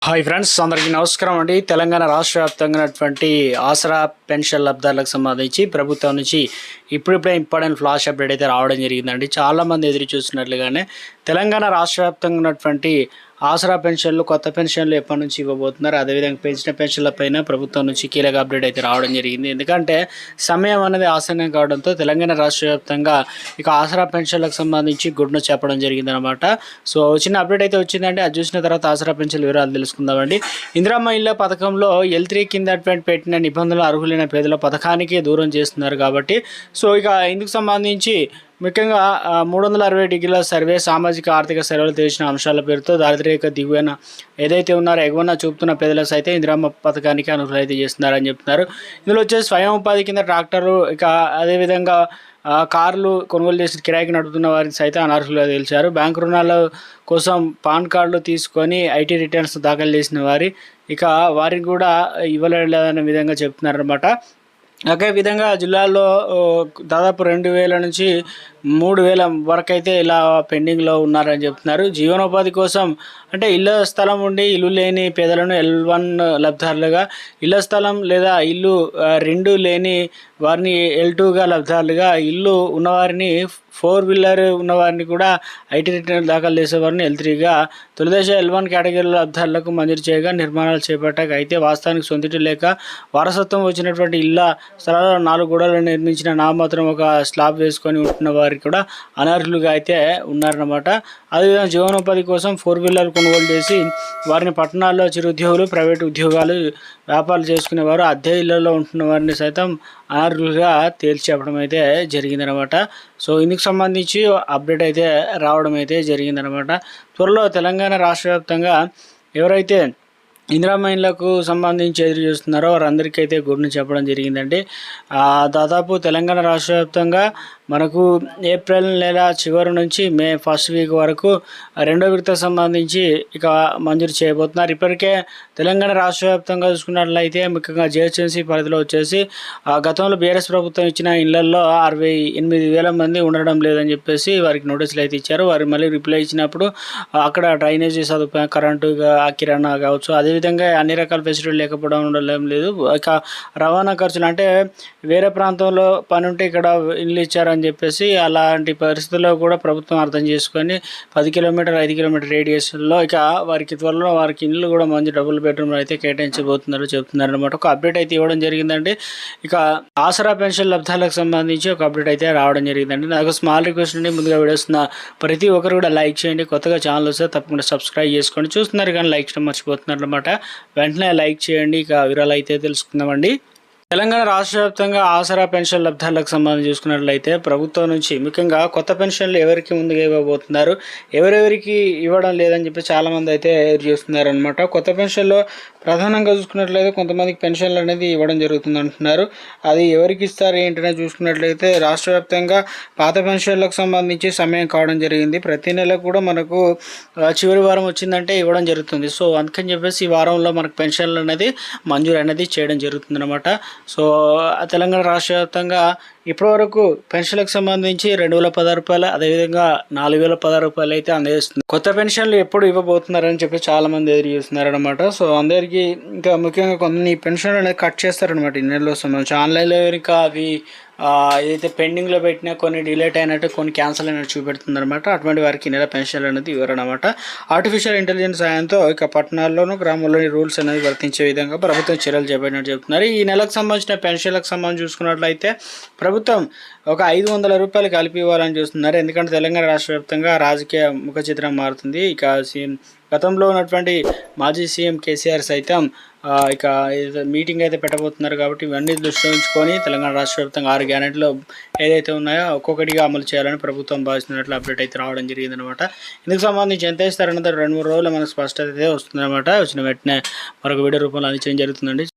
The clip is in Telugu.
హాయ్ ఫ్రెండ్స్, అందరికీ నమస్కారం అండి. తెలంగాణ రాష్ట్ర వ్యాప్తంగా ఉన్నటువంటి ఆసరా పెన్షన్ లబ్ధాలకు సంబంధించి ప్రభుత్వం నుంచి ఇప్పుడిప్పుడే ఇంపార్టెంట్ ఫ్లాష్ అప్డేట్ అయితే రావడం జరిగిందండి. చాలామంది ఎదురు చూసినట్లుగానే తెలంగాణ రాష్ట్ర వ్యాప్తంగా ఉన్నటువంటి ఆసరా పెన్షన్లు, కొత్త పెన్షన్లు ఎప్పటి నుంచి ఇవ్వబోతున్నారు, అదేవిధంగా పెంచిన పెన్షన్ల పైన ప్రభుత్వం నుంచి కీలక అప్డేట్ అయితే రావడం జరిగింది. ఎందుకంటే సమయం అనేది ఆసన్నం కావడంతో తెలంగాణ రాష్ట్ర వ్యాప్తంగా ఇక ఆసరా పెన్షన్లకు సంబంధించి గుడ్ను చెప్పడం జరిగిందనమాట. సో చిన్న అప్డేట్ అయితే వచ్చిందండి. అది చూసిన తర్వాత ఆసరా పెన్షన్ వివరాలు తెలుసుకుందామండి. ఇందిరమ్మ ఇళ్ల పథకంలో L3 కింద పెట్టిన నిబంధనలు అర్హులైన పేదల పథకానికి దూరం చేస్తున్నారు కాబట్టి సో ఇక ఇందుకు సంబంధించి ముఖ్యంగా 360 డిగ్రీల సర్వే, సామాజిక ఆర్థిక సేవలు తెలిసిన అంశాల పేరుతో దారిద్ర్యక దిగువన ఏదైతే ఉన్నారో ఎగువన చూపుతున్న పేదలకు అయితే ఇందిరమ్మ పథకానికి అర్హులైతే చేస్తున్నారని చెప్తున్నారు. ఇందులో వచ్చేసి స్వయం ఉపాధి కింద ట్రాక్టరు, ఇక అదేవిధంగా కార్లు కొనుగోలు చేసి కిరాయికి నడుపుతున్న వారికి సైతం అనర్హులుగా తెలిచారు. బ్యాంకు రుణాల కోసం పాన్ కార్డులు తీసుకొని ఐటీ రిటర్న్స్ దాఖలు చేసిన వారికి కూడా ఇవ్వలేదనే విధంగా చెప్తున్నారన్నమాట. ఒకే విధంగా జిల్లాల్లో దాదాపు 2000 నుంచి 3000 వరకు అయితే ఇలా పెండింగ్లో ఉన్నారని చెప్తున్నారు. జీవనోపాధి కోసం అంటే ఇళ్ళ స్థలం ఉండి ఇల్లు లేని పేదలను L1 లబ్ధారులుగా, ఇళ్ల స్థలం లేదా ఇల్లు 2 లేని వారిని L2గా లబ్ధారులుగా, ఇల్లు ఉన్నవారిని 4 వీలర్ ఉన్నవారిని కూడా ఐటీ రిటర్న్ దాఖలు చేసేవారిని L3గా, తొలిదశ L1 కేటగిరీల లబ్ధారులకు మంజూరు చేయగా నిర్మాణాలు చేపట్టాక అయితే వాస్తవానికి సొంతిటి లేక వారసత్వం వచ్చినటువంటి ఇళ్ళ స్థలాల్లో 4 గోడలు నిర్మించిన నామాత్రం ఒక స్లాబ్ వేసుకొని ఉంటున్న వారికి కూడా అనర్హులుగా అయితే ఉన్నారన్నమాట. అదేవిధంగా జీవనోపాధి కోసం 4 వీలర్ కొనుగోలు చేసి వారిని పట్టణాల్లో చిరుద్యోగులు, ప్రైవేటు ఉద్యోగాలు, వ్యాపారాలు చేసుకునేవారు, అద్దె ఇళ్లలో ఉంటున్న వారిని సైతం అనర్హులుగా తేల్చి చెప్పడం అయితే జరిగిందనమాట. సో ఇందుకు సంబంధించి అప్డేట్ అయితే రావడం అయితే జరిగిందనమాట. త్వరలో తెలంగాణ రాష్ట్ర వ్యాప్తంగా ఎవరైతే ఇందిరమ్మ ఇళ్లకు సంబంధించి ఎదురు చూస్తున్నారో వారందరికీ అయితే గుడ్ని చెప్పడం జరిగిందండి. దాదాపు తెలంగాణ రాష్ట్ర వ్యాప్తంగా మనకు ఏప్రిల్ నెల చివరి నుంచి మే ఫస్ట్ వీక్ వరకు రెండో విడత సంబంధించి ఇక మంజూరు చేయబోతున్నారు. ఇప్పటికే తెలంగాణ రాష్ట్ర వ్యాప్తంగా చూసుకున్నట్లయితే ముఖ్యంగా జిహెచ్ఎంసీ పరిధిలో వచ్చేసి గతంలో బీఆర్ఎస్ ప్రభుత్వం ఇచ్చిన ఇళ్లలో 68,000 మంది ఉండడం లేదని చెప్పేసి వారికి నోటీసులు అయితే ఇచ్చారు. వారు మళ్ళీ రిప్లై ఇచ్చినప్పుడు అక్కడ డ్రైనేజీ సదుపాయం, కరెంటు, కిరాణా కావచ్చు, అదేవిధంగా అన్ని రకాల ఫెసిలిటీలు లేకపోవడం ఉండడం లేదు. ఇక రవాణా ఖర్చులు అంటే వేరే ప్రాంతంలో పని ఉంటే ఇక్కడ ఇల్లు ఇచ్చారని చెప్పేసి అలాంటి పరిస్థితుల్లో కూడా ప్రభుత్వం అర్థం చేసుకొని 10 కిలోమీటర్ 5 కిలోమీటర్ రేడియస్లో ఇక వారికి త్వరలో వారికి ఇల్లు కూడా మంచి డబుల్ బెడ్రూమ్లు అయితే కేటాయించబోతున్నారు చెప్తున్నారు అనమాట. ఒక అప్డేట్ అయితే ఇవ్వడం జరిగిందండి. ఇక ఆసరా పెన్షన్ లబ్ధాలకు సంబంధించి ఒక అప్డేట్ అయితే రావడం జరిగిందండి. నాకు స్మాల్ రిక్వెస్ట్ అండి, ముందుగా వీడియోస్తున్న ప్రతి ఒక్కరు కూడా లైక్ చేయండి. కొత్తగా ఛానల్ వస్తే తప్పకుండా సబ్స్క్రైబ్ చేసుకోండి. చూస్తున్నారు కానీ లైక్ చేయడం మర్చిపోతున్నారు అనమాట. వెంటనే లైక్ చేయండి. ఇక వివరాలు అయితే తెలుసుకుందామండి. తెలంగాణ రాష్ట్ర వ్యాప్తంగా ఆసరా పెన్షన్ లబ్ధాలకు సంబంధించి చూసుకున్నట్లయితే ప్రభుత్వం నుంచి ముఖ్యంగా కొత్త పెన్షన్లు ఎవరికి ముందుగా ఇవ్వబోతున్నారు, ఎవరెవరికి ఇవ్వడం లేదని చెప్పి చాలామంది అయితే ఎదురు చూస్తున్నారు అనమాట. కొత్త పెన్షన్లో ప్రధానంగా చూసుకున్నట్లయితే కొంతమందికి పెన్షన్లు అనేది ఇవ్వడం జరుగుతుంది అంటున్నారు. అది ఎవరికి ఇస్తారు ఏంటనే చూసుకున్నట్లయితే రాష్ట్ర వ్యాప్తంగా పాత పెన్షన్లకు సంబంధించి సమయం కావడం జరిగింది. ప్రతి నెల కూడా మనకు చివరి వారం వచ్చిందంటే ఇవ్వడం జరుగుతుంది. సో అందుకని చెప్పేసి ఈ వారంలో మనకు పెన్షన్లు అనేది మంజూరు అనేది చేయడం జరుగుతుంది అనమాట. సో తెలంగాణ రాష్ట్ర వ్యాప్తంగా ఇప్పటివరకు పెన్షన్లకు సంబంధించి 2,016 రూపాయలు, అదేవిధంగా 4,016 రూపాయలు అయితే అందజేస్తుంది. కొత్త పెన్షన్లు ఎప్పుడు ఇవ్వబోతున్నారని చెప్పి చాలామంది ఎదురు చూస్తున్నారు అనమాట. సో అందరికీ ఇంకా ముఖ్యంగా కొన్ని పెన్షన్లు అనేది కట్ చేస్తారనమాట ఈ నెలలో సంబంధించి. ఆన్లైన్లో ఇంకా అవి ఏదైతే పెండింగ్లో పెట్టినా కొన్ని డిలేట్ అయినట్టు, కొన్ని క్యాన్సిల్ అయినట్టు చూపెడుతుంది అనమాట. అటువంటి వారికి నెల పెన్షన్లు అనేది ఇవ్వరనమాట. ఆర్టిఫిషియల్ ఇంటెలిజెన్స్ సాయంతో ఇక పట్టణాల్లోనూ గ్రామాల్లోని రూల్స్ అనేది వర్తించే విధంగా ప్రభుత్వం చర్యలు చేపట్టినట్టు చెప్తున్నారు. ఈ నెలకు సంబంధించిన పెన్షన్లకు సంబంధించి చూసుకున్నట్లయితే ప్రభుత్వం ఒక 500 రూపాయలు కలిపి ఇవ్వాలని చూస్తున్నారు. ఎందుకంటే తెలంగాణ రాష్ట్ర వ్యాప్తంగా రాజకీయ ముఖ చిత్రం మారుతుంది. ఇక గతంలో ఉన్నటువంటి మాజీ సీఎం కేసీఆర్ సైతం ఇక మీటింగ్ అయితే పెట్టబోతున్నారు కాబట్టి ఇవన్నీ దృష్టిలో ఉంచుకొని తెలంగాణ రాష్ట్ర వ్యాప్తంగా 6 గ్యారెంటీలు ఏదైతే ఉన్నాయో ఒక్కొక్కటిగా అమలు చేయాలని ప్రభుత్వం భావిస్తున్నట్లు అప్డేట్ అయితే రావడం జరిగిందనమాట. ఇందుకు సంబంధించి ఎంత ఇస్తారన్నది 2-3 రోజులు మనకు స్పష్టత అయితే వస్తుందన్నమాట. వచ్చిన వెంటనే మరొక వీడియో రూపంలో అందించడం జరుగుతుందండి.